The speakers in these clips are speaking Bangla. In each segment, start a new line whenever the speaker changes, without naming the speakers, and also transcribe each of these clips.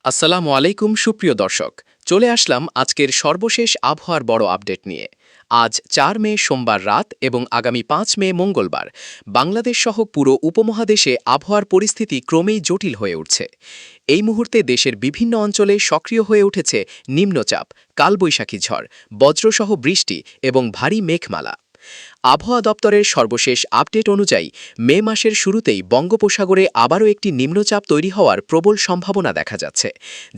আসসালামু আলাইকুম সুপ্রিয় দর্শক, চলে আসলাম আজকের সর্বশেষ আবহাওয়ার বড় আপডেট নিয়ে। আজ ৪ মে সোমবার রাত এবং আগামী ৫ মে মঙ্গলবার বাংলাদেশ সহ পুরো উপমহাদেশে আবহাওয়ার পরিস্থিতি ক্রমেই জটিল হয়ে উঠছে। এই মুহূর্তে দেশের বিভিন্ন অঞ্চলে সক্রিয় হয়ে উঠেছে নিম্নচাপ, কালবৈশাখী ঝড়, বজ্রসহ বৃষ্টি এবং ভারী মেঘমালা। আবহাওয়া দপ্তরের সর্বশেষ আপডেট অনুযায়ী মে মাসের শুরুতেই বঙ্গোপসাগরে আবারও একটি নিম্নচাপ তৈরি হওয়ার প্রবল সম্ভাবনা দেখা যাচ্ছে,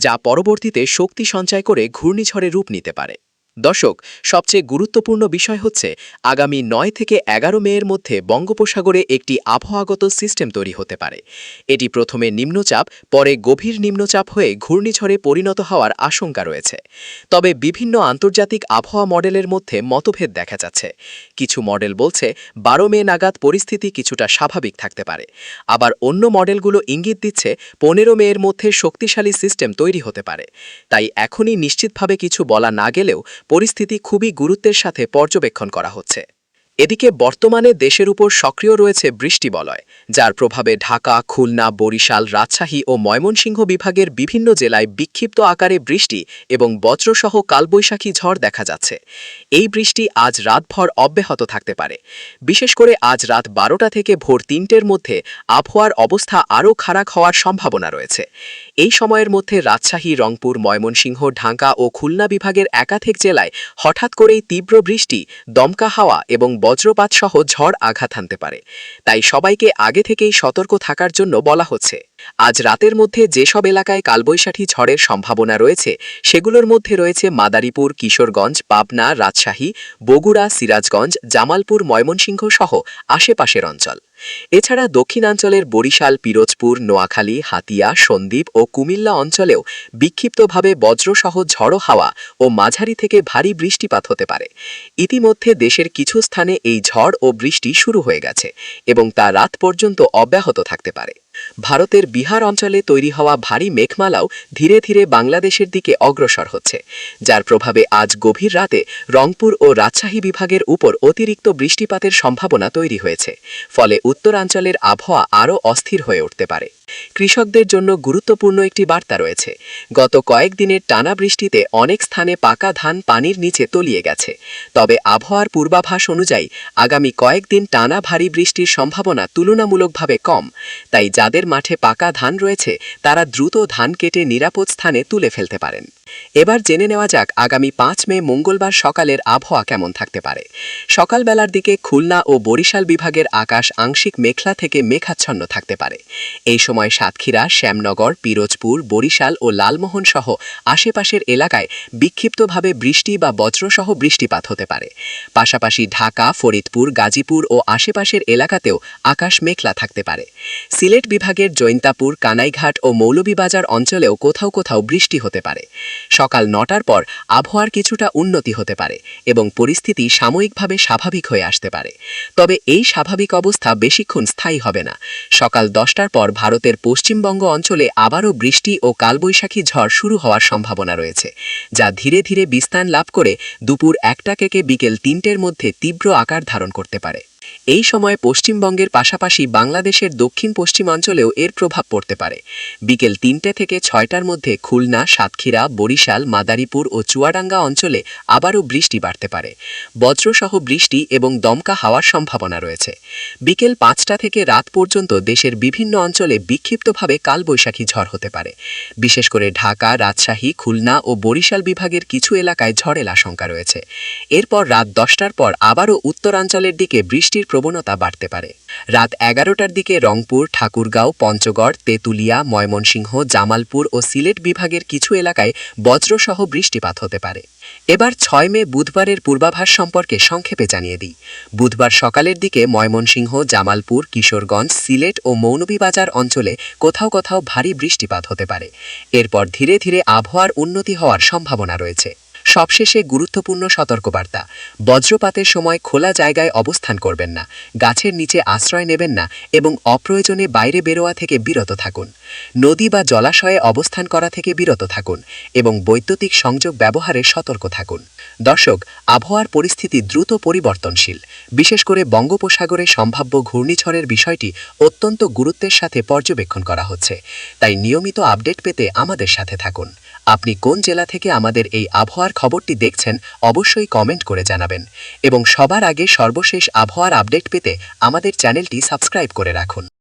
যা পরবর্তীতে শক্তি সঞ্চয় করে ঘূর্ণিঝড়ে রূপ নিতে পারে। দর্শক, সবচেয়ে গুরুত্বপূর্ণ বিষয় হচ্ছে আগামী ৯ থেকে ১১ মে এর মধ্যে বঙ্গোপসাগরে একটি আবহাওয়াগত সিস্টেম তৈরি হতে পারে। এটি প্রথমে নিম্নচাপ, পরে গভীর নিম্নচাপ হয়ে ঘূর্ণিঝড়ে পরিণত হওয়ার আশঙ্কা রয়েছে। তবে বিভিন্ন আন্তর্জাতিক আবহাওয়া মডেলের মধ্যে মতভেদ দেখা যাচ্ছে। কিছু মডেল বলছে ১২ মে নাগাদ পরিস্থিতি কিছুটা স্বাভাবিক থাকতে পারে, আবার অন্য মডেলগুলো ইঙ্গিত দিচ্ছে ১৫ মে এর মধ্যে শক্তিশালী সিস্টেম তৈরি হতে পারে। তাই এখনই নিশ্চিতভাবে কিছু বলা না গেলেও পরিস্থিতি খুবই গুরুত্বের সাথে পর্যবেক্ষণ করা হচ্ছে। এদিকে বর্তমানে দেশের উপর সক্রিয় রয়েছে বৃষ্টিবলয়, যার প্রভাবে ঢাকা, খুলনা, বরিশাল, রাজশাহী ও ময়মনসিংহ বিভাগের বিভিন্ন জেলায় বিক্ষিপ্ত আকারে বৃষ্টি এবং বজ্রসহ কালবৈশাখী ঝড় দেখা যাচ্ছে। এই বৃষ্টি আজ রাতভর অব্যাহত থাকতে পারে। বিশেষ করে আজ রাত ১২টা থেকে ভোর ৩টের মধ্যে আবহাওয়ার অবস্থা আরও খারাপ হওয়ার সম্ভাবনা রয়েছে। এই সময়ের মধ্যে রাজশাহী, রংপুর, ময়মনসিংহ, ঢাকা ও খুলনা বিভাগের একাধিক জেলায় হঠাৎ করেই তীব্র বৃষ্টি, দমকা হাওয়া এবং বজ্রপাত সহ ঝড় আঘাত হানতে পারে। তাই সবাইকে আগে থেকেই সতর্ক থাকার জন্য বলা হচ্ছে। আজ রাতের মধ্যে যেসব এলাকায় কালবৈশাখী ঝড়ের সম্ভাবনা রয়েছে সেগুলোর মধ্যে রয়েছে মাদারীপুর, কিশোরগঞ্জ, পাবনা, রাজশাহী, বগুড়া, সিরাজগঞ্জ, জামালপুর, ময়মনসিংহ সহ আশেপাশের অঞ্চল। এছাড়া দক্ষিণাঞ্চলের বরিশাল, পিরোজপুর, নোয়াখালী, হাতিয়া, সন্দ্বীপ ও কুমিল্লা অঞ্চলেও বিক্ষিপ্তভাবে বজ্রসহ ঝড়ো হাওয়া ও মাঝারি থেকে ভারী বৃষ্টিপাত হতে পারে। ইতিমধ্যে দেশের কিছু স্থানে এই ঝড় ও বৃষ্টি শুরু হয়ে গেছে এবং তা রাত পর্যন্ত অব্যাহত থাকতে পারে। ভারতের বিহার অঞ্চলে তৈরি হওয়া ভারী মেঘমালাও ধীরে ধীরে বাংলাদেশের দিকে অগ্রসর হচ্ছে, যার প্রভাবে আজ গভীর রাতে রংপুর ও রাজশাহী বিভাগের উপর অতিরিক্ত বৃষ্টিপাতের সম্ভাবনা তৈরি হয়েছে। ফলে উত্তরাঞ্চলের আবহাওয়া আরও অস্থির হয়ে উঠতে পারে। কৃষকদের জন্য গুরুত্বপূর্ণ একটি বার্তা রয়েছে। গত কয়েকদিনের টানা বৃষ্টিতে অনেক স্থানে পাকা ধান পানির নিচে তলিয়ে গেছে। তবে আবহাওয়ার পূর্বাভাস অনুযায়ী আগামী কয়েকদিন টানা ভারী বৃষ্টির সম্ভাবনা তুলনামূলকভাবে কম। তাই যাদের মাঠে পাকা ধান রয়েছে তারা দ্রুত ধান কেটে নিরাপদ স্থানে তুলে ফেলতে পারেন। এবার জেনে নেওয়া যাক আগামী ৫ মে মঙ্গলবার সকালের আবহাওয়া কেমন থাকতে পারে। সকালবেলার দিকে খুলনা ও বরিশাল বিভাগের আকাশ আংশিক মেঘলা থেকে মেঘাচ্ছন্ন থাকতে পারে। এই সময় সাতক্ষীরা, শ্যামনগর, পিরোজপুর, বরিশাল ও লালমোহন সহ আশেপাশের এলাকায় বিক্ষিপ্তভাবে বৃষ্টি বা বজ্রসহ বৃষ্টিপাত হতে পারে। পাশাপাশি ঢাকা, ফরিদপুর, গাজীপুর ও আশেপাশের এলাকাতেও আকাশ মেঘলা থাকতে পারে। সিলেট বিভাগের জৈন্তাপুর, কানাইঘাট ও মৌলভীবাজার অঞ্চলেও কোথাও কোথাও বৃষ্টি হতে পারে। সকাল ৯টার পর আবহাওয়ার কিছুটা উন্নতি হতে পারে এবং পরিস্থিতি সাময়িকভাবে স্বাভাবিক হয়ে আসতে পারে। তবে এই স্বাভাবিক অবস্থা বেশিক্ষণ স্থায়ী হবে না। সকাল ১০টার পর ভারতের পশ্চিমবঙ্গ অঞ্চলে আবারও বৃষ্টি ও কালবৈশাখী ঝড় শুরু হওয়ার সম্ভাবনা রয়েছে, যা ধীরে ধীরে বিস্তার লাভ করে দুপুর ১টা থেকে বিকেল ৩টের মধ্যে তীব্র আকার ধারণ করতে পারে। এই সময় পশ্চিমবঙ্গের পাশাপাশি বাংলাদেশের দক্ষিণ পশ্চিমাঞ্চলেও এর প্রভাব পড়তে পারে। বিকেল ৩টে থেকে ৬টার মধ্যে খুলনা, সাতক্ষীরা, বরিশাল, মাদারীপুর ও চুয়াডাঙ্গা অঞ্চলে আবারও বৃষ্টি বাড়তে পারে। বজ্রসহ বৃষ্টি এবং দমকা হাওয়ার সম্ভাবনা রয়েছে। বিকেল ৫টা থেকে রাত পর্যন্ত দেশের বিভিন্ন অঞ্চলে বিক্ষিপ্তভাবে কালবৈশাখী ঝড় হতে পারে। বিশেষ করে ঢাকা, রাজশাহী, খুলনা ও বরিশাল বিভাগের কিছু এলাকায় ঝড়ের আশঙ্কা রয়েছে। এরপর রাত ১০টার পর আবারও উত্তরাঞ্চলের দিকে বৃষ্টির প্রবণতা বাড়তে পারে। রাত ১১টার দিকে রংপুর, ঠাকুরগাঁও, পঞ্চগড়, তেঁতুলিয়া, ময়মনসিংহ, জামালপুর ও সিলেট বিভাগের কিছু এলাকায় বজ্রসহ বৃষ্টিপাত হতে পারে। এবার ৬ মে বুধবারের পূর্বাভাস সম্পর্কে সংক্ষেপে জানিয়ে দিই। বুধবার সকালের দিকে ময়মনসিংহ, জামালপুর, কিশোরগঞ্জ, সিলেট ও মৌলভীবাজার অঞ্চলে কোথাও কোথাও ভারী বৃষ্টিপাত হতে পারে। এরপর ধীরে ধীরে আবহাওয়ার উন্নতি হওয়ার সম্ভাবনা রয়েছে।
সবশেষে গুরুত্বপূর্ণ সতর্কবার্তা। বজ্রপাতের সময় খোলা জায়গায় অবস্থান করবেন না, গাছের নিচে আশ্রয় নেবেন না এবং অপ্রয়োজনে বাইরে বেরোয়া থেকে বিরত থাকুন। নদী বা জলাশয়ে অবস্থান করা থেকে বিরত থাকুন এবং বৈদ্যুতিক সংযোগ ব্যবহারে সতর্ক থাকুন। দর্শক, আবহাওয়ার পরিস্থিতি দ্রুত পরিবর্তনশীল। বিশেষ করে বঙ্গোপসাগরে সম্ভাব্য ঘূর্ণিঝড়ের বিষয়টি অত্যন্ত গুরুত্বের সাথে পর্যবেক্ষণ করা হচ্ছে। তাই নিয়মিত আপডেট পেতে আমাদের সাথে থাকুন। আপনি কোন জেলা থেকে আমাদের এই আবহাওয়ার খবরটি দেখছেন অবশ্যই কমেন্ট করে জানাবেন এবং সবার আগে সর্বশেষ আবহাওয়ার আপডেট পেতে আমাদের চ্যানেলটি সাবস্ক্রাইব করে রাখুন।